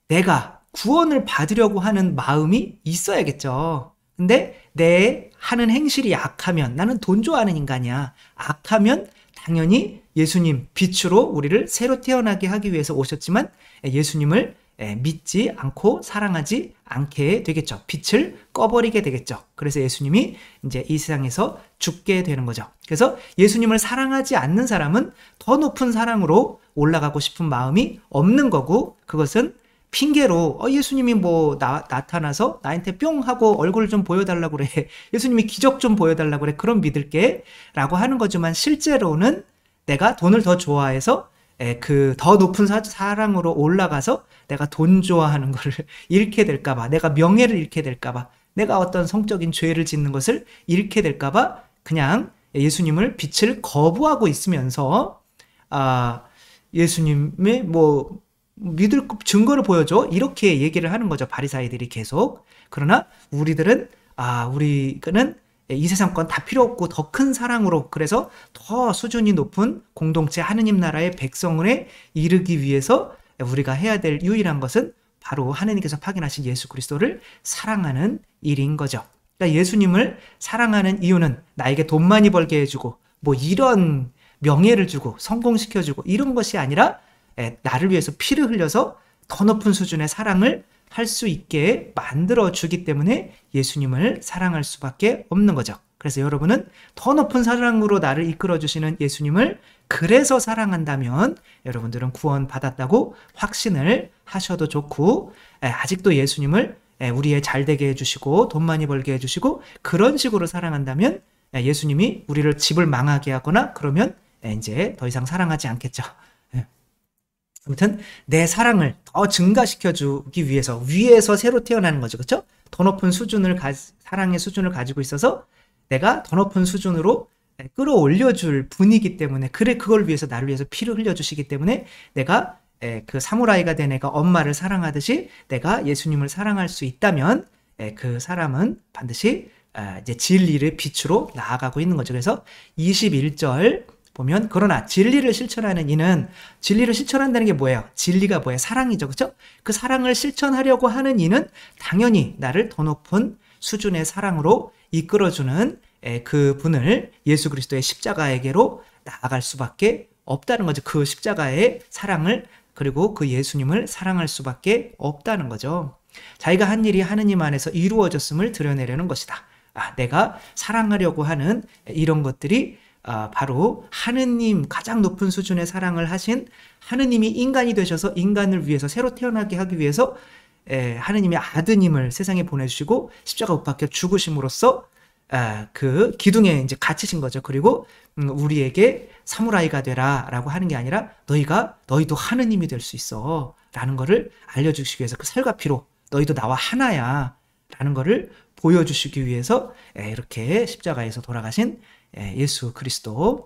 내가 구원을 받으려고 하는 마음이 있어야겠죠. 근데 내 하는 행실이 악하면, 나는 돈 좋아하는 인간이야. 악하면 당연히 예수님 빛으로 우리를 새로 태어나게 하기 위해서 오셨지만 예수님을 믿지 않고 사랑하지 않게 되겠죠. 빛을 꺼버리게 되겠죠. 그래서 예수님이 이제 이 세상에서 죽게 되는 거죠. 그래서 예수님을 사랑하지 않는 사람은 더 높은 사랑으로 올라가고 싶은 마음이 없는 거고, 그것은 핑계로 예수님이 나타나서 나한테 뿅 하고 얼굴 좀 보여달라고 그래. 예수님이 기적 좀 보여달라고 그래. 그럼 믿을게 라고 하는 거지만 실제로는 내가 돈을 더 좋아해서 그 더 높은 사랑으로 올라가서 내가 돈 좋아하는 거를 잃게 될까봐, 내가 명예를 잃게 될까봐, 내가 어떤 성적인 죄를 짓는 것을 잃게 될까봐 그냥 예수님을 빛을 거부하고 있으면서 예수님의 믿을 증거를 보여줘 이렇게 얘기를 하는 거죠. 바리사이들이 계속. 그러나 우리는 이 세상 건 다 필요 없고 더 큰 사랑으로, 그래서 더 수준이 높은 공동체 하느님 나라의 백성에 이르기 위해서 우리가 해야 될 유일한 것은 바로 하느님께서 파견하신 예수 그리스도를 사랑하는 일인 거죠. 그러니까 예수님을 사랑하는 이유는 나에게 돈 많이 벌게 해주고 뭐 이런 명예를 주고 성공시켜주고 이런 것이 아니라 나를 위해서 피를 흘려서 더 높은 수준의 사랑을 할 수 있게 만들어주기 때문에 예수님을 사랑할 수밖에 없는 거죠. 그래서 여러분은 더 높은 사랑으로 나를 이끌어주시는 예수님을 그래서 사랑한다면 여러분들은 구원받았다고 확신을 하셔도 좋고, 아직도 예수님을 우리의 잘되게 해주시고 돈 많이 벌게 해주시고 그런 식으로 사랑한다면 예수님이 우리를 집을 망하게 하거나 그러면 이제 더 이상 사랑하지 않겠죠. 아무튼 내 사랑을 더 증가시켜주기 위해서 위에서 새로 태어나는 거죠. 그렇죠? 더 높은 수준을 사랑의 수준을 가지고 있어서 내가 더 높은 수준으로 끌어올려줄 분이기 때문에 그걸 위해서 나를 위해서 피를 흘려주시기 때문에 내가 그 사무라이가 된 애가 엄마를 사랑하듯이 내가 예수님을 사랑할 수 있다면 그 사람은 반드시 이제 진리의 빛으로 나아가고 있는 거죠. 그래서 21절 보면 그러나 진리를 실천하는 이는 진리를 실천한다는 게 뭐예요? 진리가 뭐예요? 사랑이죠. 그렇죠? 그 사랑을 실천하려고 하는 이는 당연히 나를 더 높은 수준의 사랑으로 이끌어주는 그 분을 예수 그리스도의 십자가에게로 나아갈 수밖에 없다는 거죠. 그 십자가의 사랑을 그리고 그 예수님을 사랑할 수밖에 없다는 거죠. 자기가 한 일이 하느님 안에서 이루어졌음을 드러내려는 것이다. 내가 사랑하려고 하는 이런 것들이 바로 하느님 가장 높은 수준의 사랑을 하신 하느님이 인간이 되셔서 인간을 위해서 새로 태어나게 하기 위해서 하느님의 아드님을 세상에 보내주시고 십자가 못 박혀 죽으심으로써 그 기둥에 이제 갇히신 거죠. 그리고 우리에게 사무라이가 되라 라고 하는 게 아니라 너희도 하느님이 될 수 있어 라는 거를 알려주시기 위해서 그 살과 피로 너희도 나와 하나야 라는 거를 보여주시기 위해서 이렇게 십자가에서 돌아가신 예수 그리스도를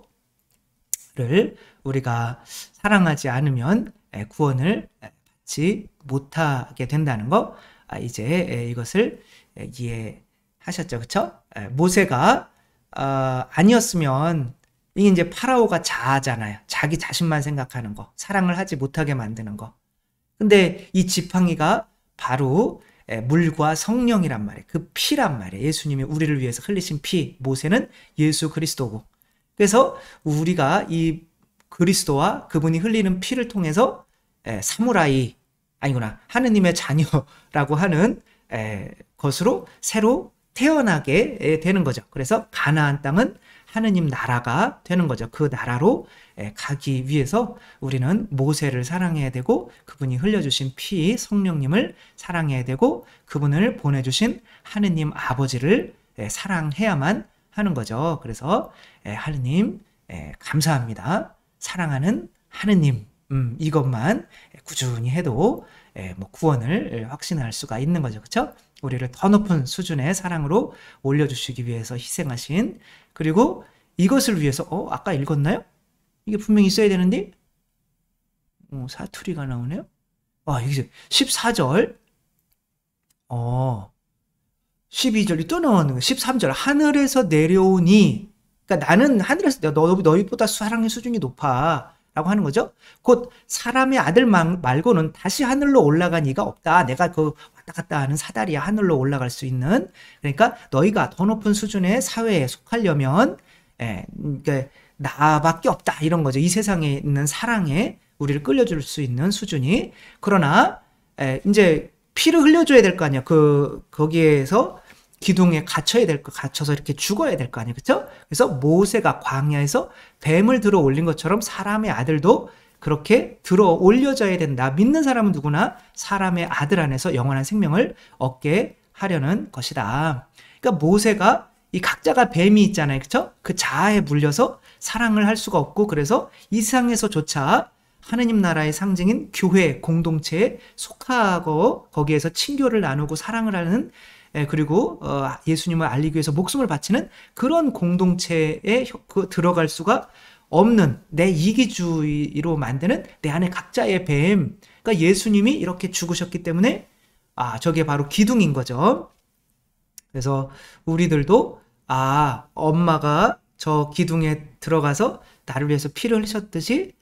우리가 사랑하지 않으면 구원을 받지 못하게 된다는 거 이제 이것을 이해하셨죠. 그렇죠? 모세가 아니었으면 이게 이제 파라오가 자아잖아요. 자기 자신만 생각하는 거, 사랑을 하지 못하게 만드는 거. 근데 이 지팡이가 바로 물과 성령이란 말이에요. 그 피란 말이에요. 예수님이 우리를 위해서 흘리신 피, 모세는 예수 그리스도고. 그래서 우리가 이 그리스도와 그분이 흘리는 피를 통해서 사무라이, 아니구나, 하느님의 자녀라고 하는 것으로 새로 태어나게 되는 거죠. 그래서 가나안 땅은 하느님 나라가 되는 거죠. 그 나라로 가기 위해서 우리는 모세를 사랑해야 되고 그분이 흘려주신 피 성령님을 사랑해야 되고 그분을 보내주신 하느님 아버지를 사랑해야만 하는 거죠. 그래서 하느님 감사합니다. 사랑하는 하느님 이것만 꾸준히 해도 뭐 구원을 확신할 수가 있는 거죠. 그렇죠? 우리를 더 높은 수준의 사랑으로 올려주시기 위해서 희생하신, 그리고 이것을 위해서 아까 읽었나요? 이게 분명히 있어야 되는데 사투리가 나오네요. 이게 14절 12절이 또 나오는 거예요. 13절 하늘에서 내려오니, 그러니까 나는 하늘에서 너희보다 사랑의 수준이 높아 라고 하는 거죠. 곧 사람의 아들 말고는 다시 하늘로 올라간 이가 없다. 내가 그 왔다 갔다 하는 사다리야 하늘로 올라갈 수 있는. 그러니까 너희가 더 높은 수준의 사회에 속하려면 그러니까 나밖에 없다 이런 거죠. 이 세상에 있는 사랑에 우리를 끌려줄 수 있는 수준이. 그러나 이제 피를 흘려줘야 될 거 아니야. 거기에서 기둥에 갇혀서 이렇게 죽어야 될 거 아니에요. 그렇죠? 그래서 모세가 광야에서 뱀을 들어 올린 것처럼 사람의 아들도 그렇게 들어 올려져야 된다. 믿는 사람은 누구나 사람의 아들 안에서 영원한 생명을 얻게 하려는 것이다. 그러니까 모세가 이 각자가 뱀이 있잖아요. 그렇죠? 그 자아에 물려서 사랑을 할 수가 없고, 그래서 이 세상에서조차 하느님 나라의 상징인 교회 공동체에 속하고 거기에서 친교를 나누고 사랑을 하는, 그리고 예수님을 알리기 위해서 목숨을 바치는 그런 공동체에 들어갈 수가 없는 내 이기주의로 만드는 내 안에 각자의 뱀. 그러니까 예수님이 이렇게 죽으셨기 때문에 저게 바로 기둥인 거죠. 그래서 우리들도 엄마가 저 기둥에 들어가서 나를 위해서 피를 흘리셨듯이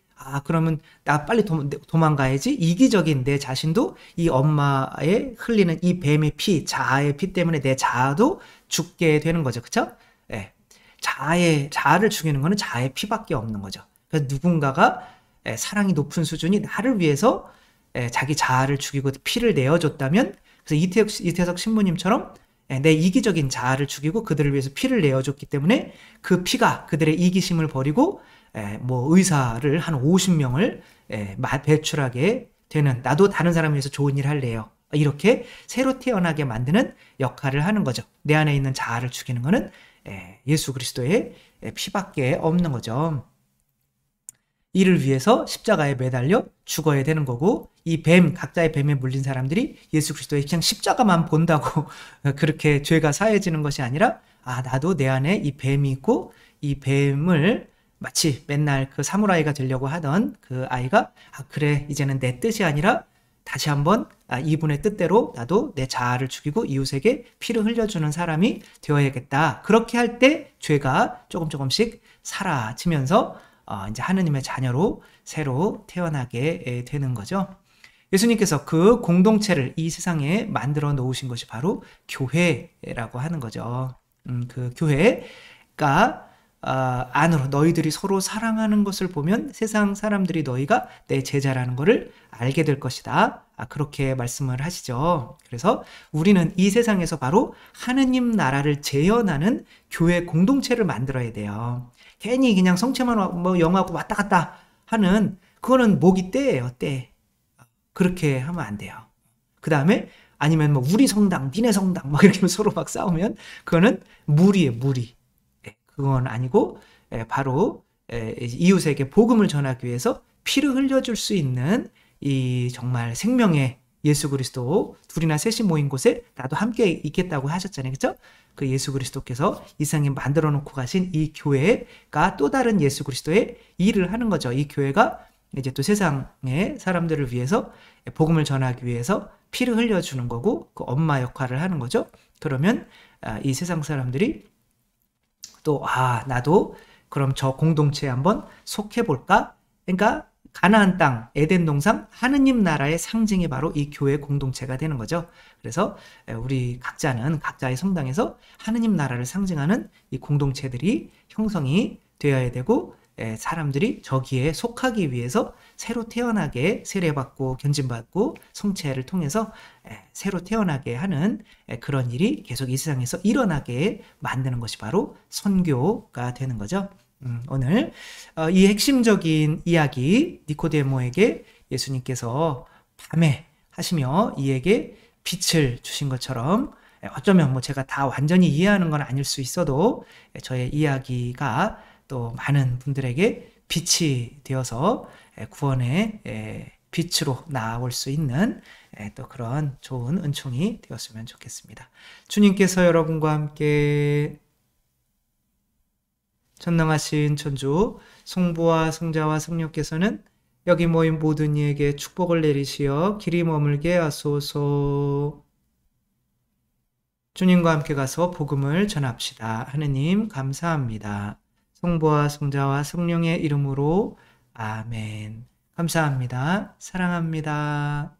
그러면 나 빨리 도망가야지. 이기적인 내 자신도 이 엄마의 흘리는 이 뱀의 피, 자아의 피 때문에 내 자아도 죽게 되는 거죠. 그쵸? 예. 자아를 죽이는 거는 자아의 피밖에 없는 거죠. 그래서 누군가가 사랑이 높은 수준이 나를 위해서 자기 자아를 죽이고 피를 내어줬다면, 그래서 이태석 신부님처럼 내 이기적인 자아를 죽이고 그들을 위해서 피를 내어줬기 때문에 그 피가 그들의 이기심을 버리고 뭐 의사를 한 50명을 배출하게 되는, 나도 다른 사람을 위해서 좋은 일 할래요. 이렇게 새로 태어나게 만드는 역할을 하는 거죠. 내 안에 있는 자아를 죽이는 거는 예수 그리스도의 피밖에 없는 거죠. 이를 위해서 십자가에 매달려 죽어야 되는 거고, 이 각자의 뱀에 물린 사람들이 예수 그리스도의 그냥 십자가만 본다고 그렇게 죄가 사해지는 것이 아니라, 나도 내 안에 이 뱀이 있고, 이 뱀을 마치 맨날 그 사무라이가 되려고 하던 그 아이가, 그래, 이제는 내 뜻이 아니라 다시 한번 이분의 뜻대로 나도 내 자아를 죽이고 이웃에게 피를 흘려주는 사람이 되어야겠다. 그렇게 할 때 죄가 조금씩 사라지면서 이제 하느님의 자녀로 새로 태어나게 되는 거죠. 예수님께서 그 공동체를 이 세상에 만들어 놓으신 것이 바로 교회라고 하는 거죠. 그 교회가 안으로 너희들이 서로 사랑하는 것을 보면 세상 사람들이 너희가 내 제자라는 것을 알게 될 것이다. 그렇게 말씀을 하시죠. 그래서 우리는 이 세상에서 바로 하느님 나라를 재현하는 교회 공동체를 만들어야 돼요. 괜히 그냥 성체만 뭐 영하고 왔다 갔다 하는, 그거는 목이 떼예요, 떼. 그렇게 하면 안 돼요. 그 다음에 아니면 뭐 우리 성당, 니네 성당 막 이렇게 서로 막 싸우면 그거는 무리예요, 무리. 그건 아니고 바로 이웃에게 복음을 전하기 위해서 피를 흘려줄 수 있는 이 정말 생명의 예수 그리스도, 둘이나 셋이 모인 곳에 나도 함께 있겠다고 하셨잖아요. 그렇죠? 그 예수 그리스도께서 이 세상에 만들어 놓고 가신 이 교회가 또 다른 예수 그리스도의 일을 하는 거죠. 이 교회가 이제 또 세상의 사람들을 위해서 복음을 전하기 위해서 피를 흘려주는 거고, 그 엄마 역할을 하는 거죠. 그러면 이 세상 사람들이 또 나도 그럼 저 공동체에 한번 속해볼까? 그러니까 가나안 땅, 에덴 동산, 하느님 나라의 상징이 바로 이 교회 공동체가 되는 거죠. 그래서 우리 각자는 각자의 성당에서 하느님 나라를 상징하는 이 공동체들이 형성이 되어야 되고, 사람들이 저기에 속하기 위해서 새로 태어나게 세례받고 견진받고 성체를 통해서 새로 태어나게 하는 그런 일이 계속 이 세상에서 일어나게 만드는 것이 바로 선교가 되는 거죠. 오늘 이 핵심적인 이야기, 니코데모에게 예수님께서 밤에 하시며 이에게 빛을 주신 것처럼, 어쩌면 뭐 제가 다 완전히 이해하는 건 아닐 수 있어도 저의 이야기가 또 많은 분들에게 빛이 되어서 구원의 빛으로 나올 수 있는 또 그런 좋은 은총이 되었으면 좋겠습니다. 주님께서 여러분과 함께 전능하신 천주 성부와 성자와 성령께서는 여기 모인 모든 이에게 축복을 내리시어 길이 머물게 하소서. 주님과 함께 가서 복음을 전합시다. 하느님 감사합니다. 성부와 성자와 성령의 이름으로 아멘. 감사합니다. 사랑합니다.